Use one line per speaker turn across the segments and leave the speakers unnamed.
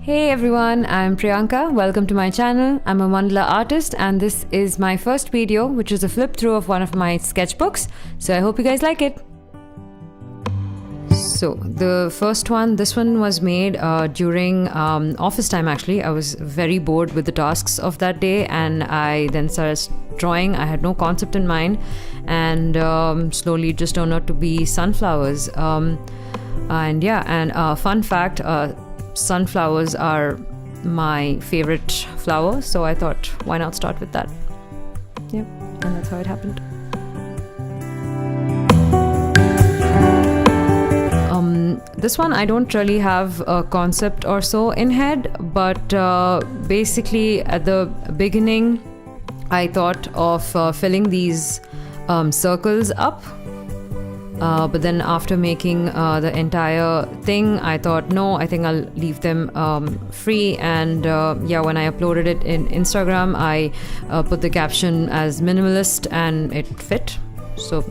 Hey everyone, I'm Priyanka. Welcome to my channel. I'm a mandala artist and this is my first video, which is a flip through of one of my sketchbooks. So I hope you guys like it. So the first one, this one was made during office time actually. I was very bored with the tasks of that day and I then started drawing. I had no concept in mind and slowly it just turned out to be sunflowers. Fun fact, sunflowers are my favorite flower, so I thought why not start with that. Yep, and that's how it happened. This one I don't really have a concept or so in head, but basically at the beginning I thought of filling these circles up. But then after making the entire thing, I thought, no, I think I'll leave them free. And when I uploaded it in Instagram, I put the caption as minimalist and it fit. So,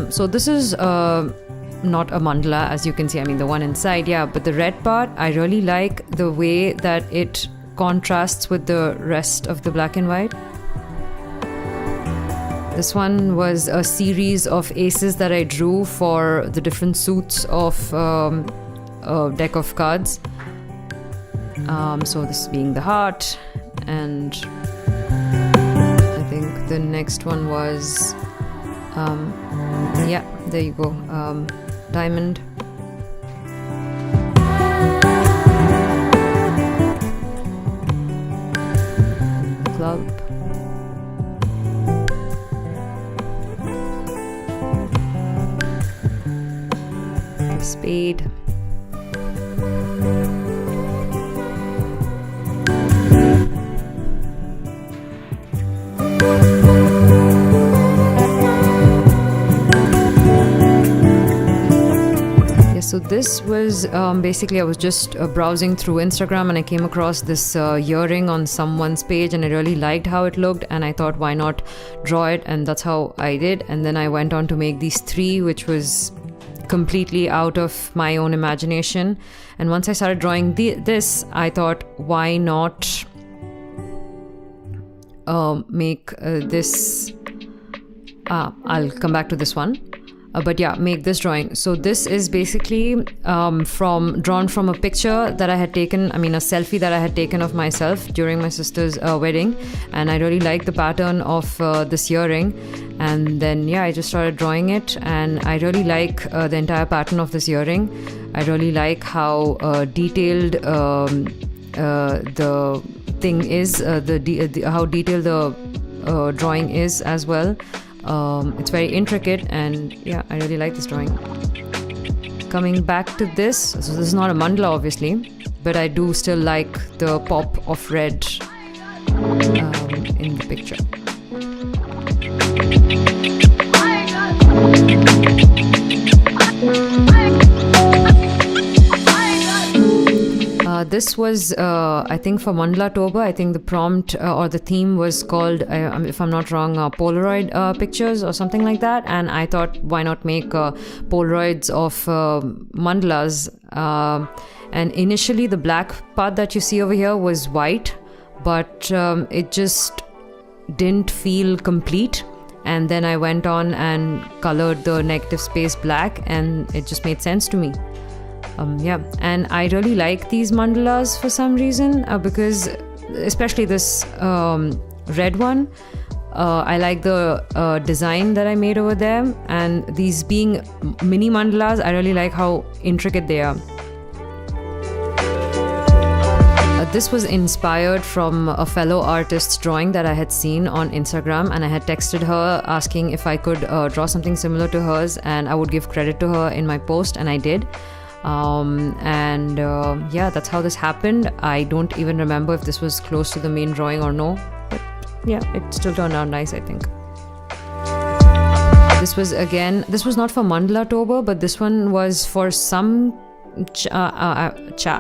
so this is not a mandala, as you can see. I mean, the one inside, but the red part, I really like the way that it contrasts with the rest of the black and white. This one was a series of aces that I drew for the different suits of a deck of cards. So this being the heart, and I think the next one was there you go, diamond. Club. The spade. So this was basically I was just browsing through Instagram and I came across this earring on someone's page and I really liked how it looked and I thought why not draw it, and that's how I did. And then I went on to make these three, which was completely out of my own imagination. And once I started drawing this, I thought why not make this I'll come back to this one. Make this drawing. So this is basically drawn from a picture that I had taken, a selfie that I had taken of myself during my sister's wedding, and I really liked the pattern of this earring, and then I just started drawing it, and I really like the entire pattern of this earring. I really like how detailed the thing is, how detailed the drawing is as well. It's very intricate and I really like this drawing. Coming back to this, so this is not a mandala obviously, but I do still like the pop of red in the picture. This was, I think, for Mandala Toba. I think the prompt or the theme was called, if I'm not wrong, Polaroid pictures or something like that. And I thought, why not make Polaroids of mandalas? And initially, the black part that you see over here was white, but it just didn't feel complete. And then I went on and colored the negative space black, and it just made sense to me. And I really like these mandalas for some reason because especially this red one, I like the design that I made over there, and these being mini mandalas, I really like how intricate they are. This was inspired from a fellow artist's drawing that I had seen on Instagram, and I had texted her asking if I could draw something similar to hers and I would give credit to her in my post, and I did. That's how this happened. I don't even remember if this was close to the main drawing or no, but it still turned out nice, I think. This was not for Mandala Toba, but this one was for some I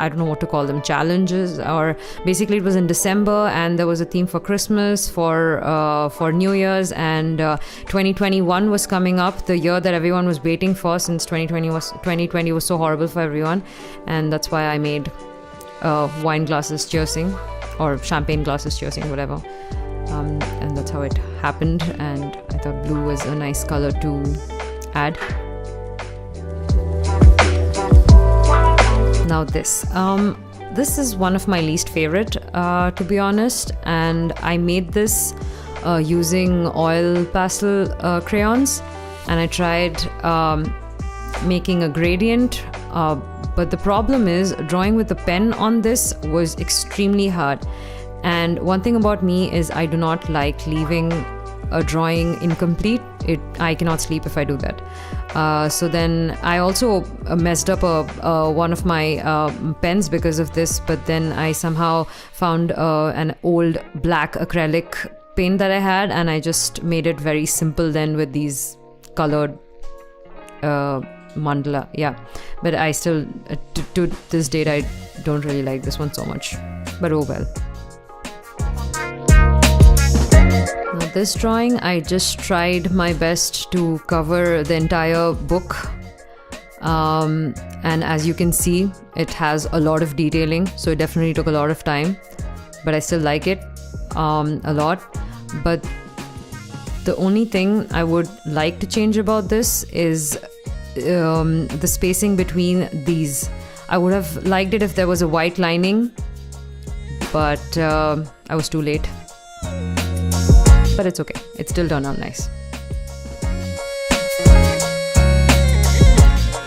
don't know what to call them, challenges, or basically it was in December, and there was a theme for Christmas, for New Year's, and 2021 was coming up, the year that everyone was waiting for, since 2020 was so horrible for everyone, and that's why I made wine glasses cheersing, or champagne glasses cheersing, whatever, and that's how it happened. And I thought blue was a nice color to add. Now this is one of my least favorite, to be honest, and I made this using oil pastel crayons, and I tried making a gradient, but the problem is drawing with the pen on this was extremely hard. And one thing about me is I do not like leaving a drawing incomplete. I cannot sleep if I do that. So then I also messed up one of my pens because of this, but then I somehow found an old black acrylic paint that I had, and I just made it very simple then with these colored mandala. Yeah, but I still to this date I don't really like this one so much, but oh well. Now this drawing, I just tried my best to cover the entire book, and as you can see, it has a lot of detailing, so it definitely took a lot of time, but I still like it a lot. But the only thing I would like to change about this is the spacing between these. I would have liked it if there was a white lining, but I was too late. But it's okay, it still turned out nice.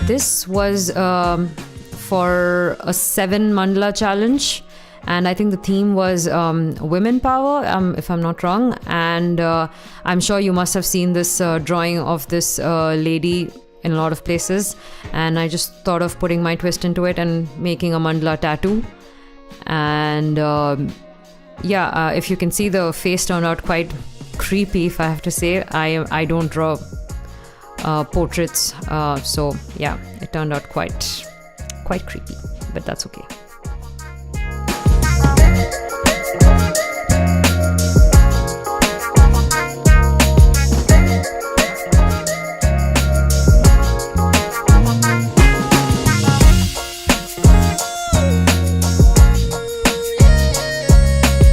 This was for a 7 mandala challenge, and I think the theme was women power, if I'm not wrong. And I'm sure you must have seen this drawing of this lady in a lot of places, and I just thought of putting my twist into it and making a mandala tattoo. And if you can see, the face turned out quite creepy, if I have to say. I don't draw portraits, so yeah, it turned out quite creepy, but that's okay.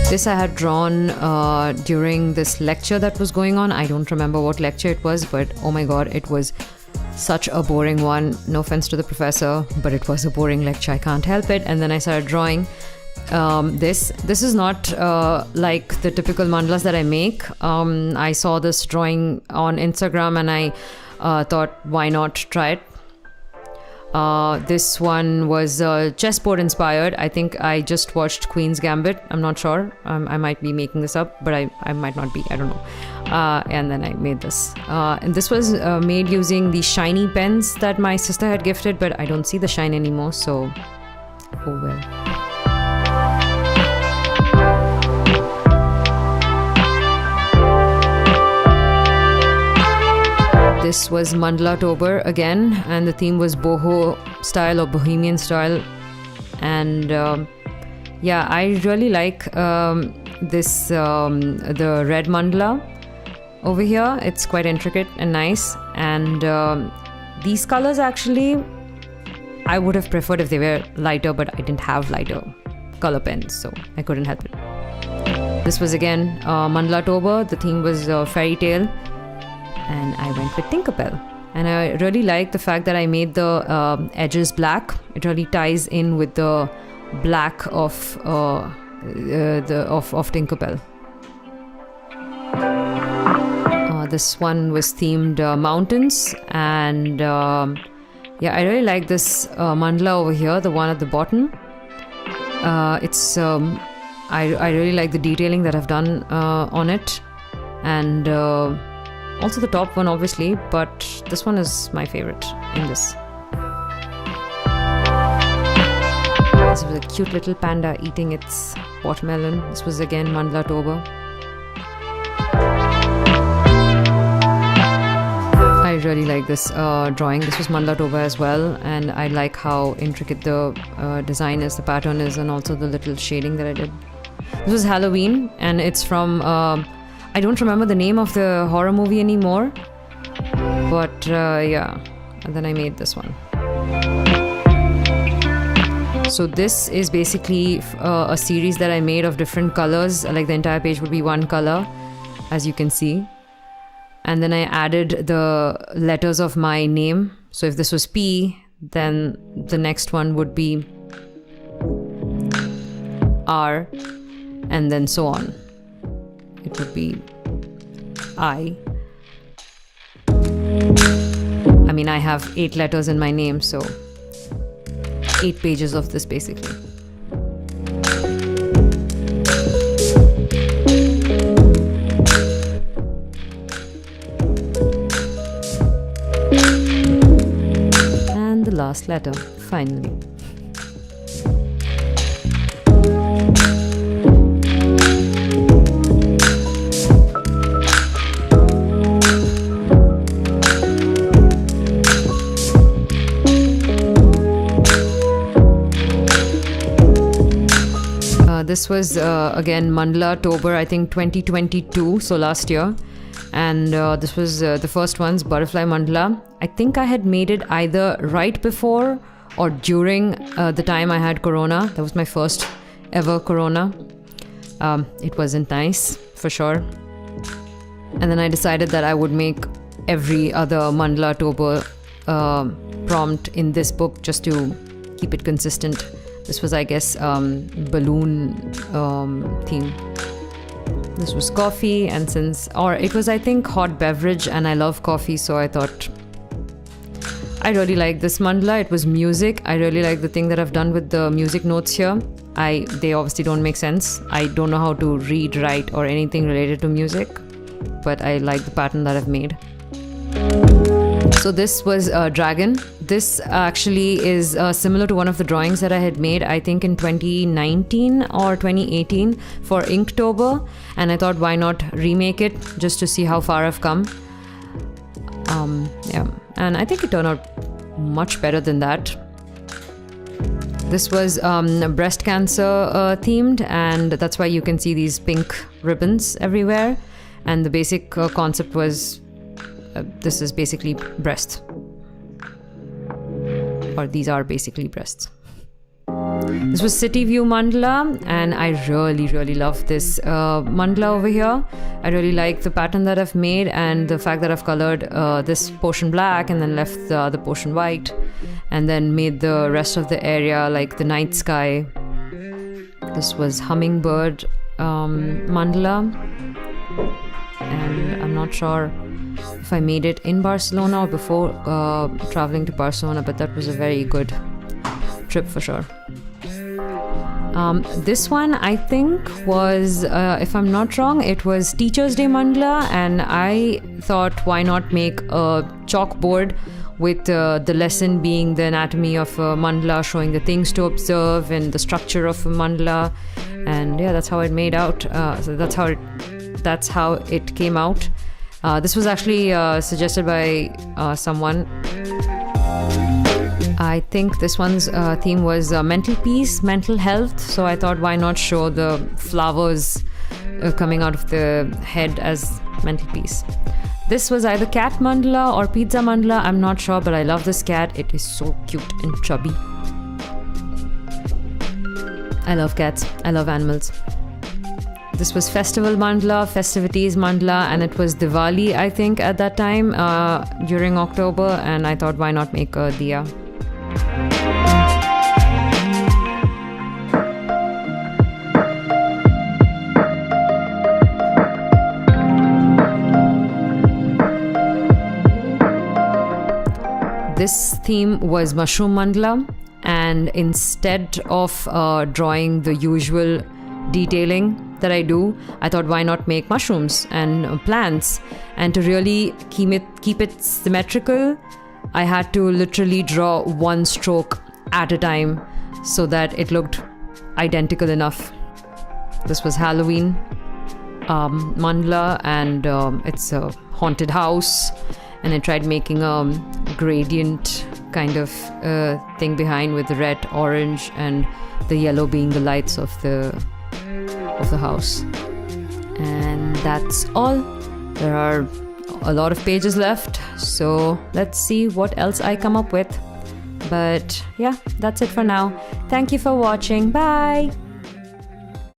This I had drawn during this lecture that was going on. I don't remember what lecture it was, but oh my god, it was such a boring one. No offense to the professor, but it was a boring lecture. I can't help it. And then I started drawing this. This is not like the typical mandalas that I make. I saw this drawing on Instagram, and I thought, why not try it? This one was chessboard inspired. I think I just watched Queen's Gambit. I'm not sure. I might be making this up, but I might not be. I don't know. And then I made this. And this was made using the shiny pens that my sister had gifted, but I don't see the shine anymore, so oh well. This was Mandala Tober again, and the theme was boho style or bohemian style. And I really like this the red mandala over here. It's quite intricate and nice. And these colors, actually, I would have preferred if they were lighter, but I didn't have lighter color pens, so I couldn't help it. This was again Mandala Tober. The theme was fairy tale. And I went with Tinkerbell. And I really like the fact that I made the edges black. It really ties in with the black of Tinkerbell. This one was themed mountains, and I really like this mandala over here, the one at the bottom. It's I really like the detailing that I've done on it, and also the top one, obviously, but this one is my favorite in this. This was a cute little panda eating its watermelon. This was again Mandala Tober. I really like this drawing. This was mandala toba as well, and I like how intricate the design is, the pattern is, and also the little shading that I did. This was Halloween, and it's from I don't remember the name of the horror movie anymore, but yeah, and then I made this one. So this is basically a series that I made of different colors. Like the entire page would be one color, as you can see. And then I added the letters of my name. So if this was P, then the next one would be R, and then so on. It would be I. I mean, I have 8 letters in my name, so 8 pages of this basically. And the last letter, finally. This was again mandala October, I think 2022, so last year, and this was the first one's butterfly mandala. I think I had made it either right before or during the time I had corona. That was my first ever corona. It wasn't nice, for sure. And then I decided that I would make every other mandala October prompt in this book just to keep it consistent. This was, I guess, balloon theme. This was coffee, and it was, I think, hot beverage, and I love coffee, so I thought I really like this mandala. It was music. I really like the thing that I've done with the music notes here. They obviously don't make sense. I don't know how to read, write, or anything related to music, but I like the pattern that I've made. So this was a dragon. This actually is similar to one of the drawings that I had made, I think in 2019 or 2018 for Inktober, and I thought why not remake it just to see how far I've come. Yeah, and I think it turned out much better than that. This was breast cancer themed, and that's why you can see these pink ribbons everywhere. And the basic concept was this is basically breast, or these are basically breasts. This was City View mandala, and I really love this mandala over here. I really like the pattern that I've made, and the fact that I've colored this portion black and then left the other portion white, and then made the rest of the area like the night sky. This was hummingbird mandala, and I'm not sure if I made it in Barcelona or before traveling to Barcelona, but that was a very good trip for sure. This one, I think, was, if I'm not wrong, it was Teacher's Day mandala, and I thought why not make a chalkboard with the lesson being the anatomy of a mandala, showing the things to observe and the structure of a mandala, and yeah, that's how it made out. So that's how it came out. This was actually suggested by someone. I think this one's theme was mental peace, mental health. So I thought, why not show the flowers coming out of the head as mental peace. This was either cat mandala or pizza mandala. I'm not sure, but I love this cat. It is so cute and chubby. I love cats. I love animals. This was festival mandala, festivities mandala, and it was Diwali, I think, at that time during October, and I thought, why not make a diya? This theme was mushroom mandala, and instead of drawing the usual detailing that I do, I thought, why not make mushrooms and plants? And to really keep it symmetrical, I had to literally draw one stroke at a time so that it looked identical enough. This was Halloween mandala, and it's a haunted house, and I tried making a gradient kind of thing behind with the red, orange, and the yellow being the lights of the house. And that's all. There are a lot of pages left, so let's see what else I come up with. But yeah, that's it for now. Thank you for watching. Bye.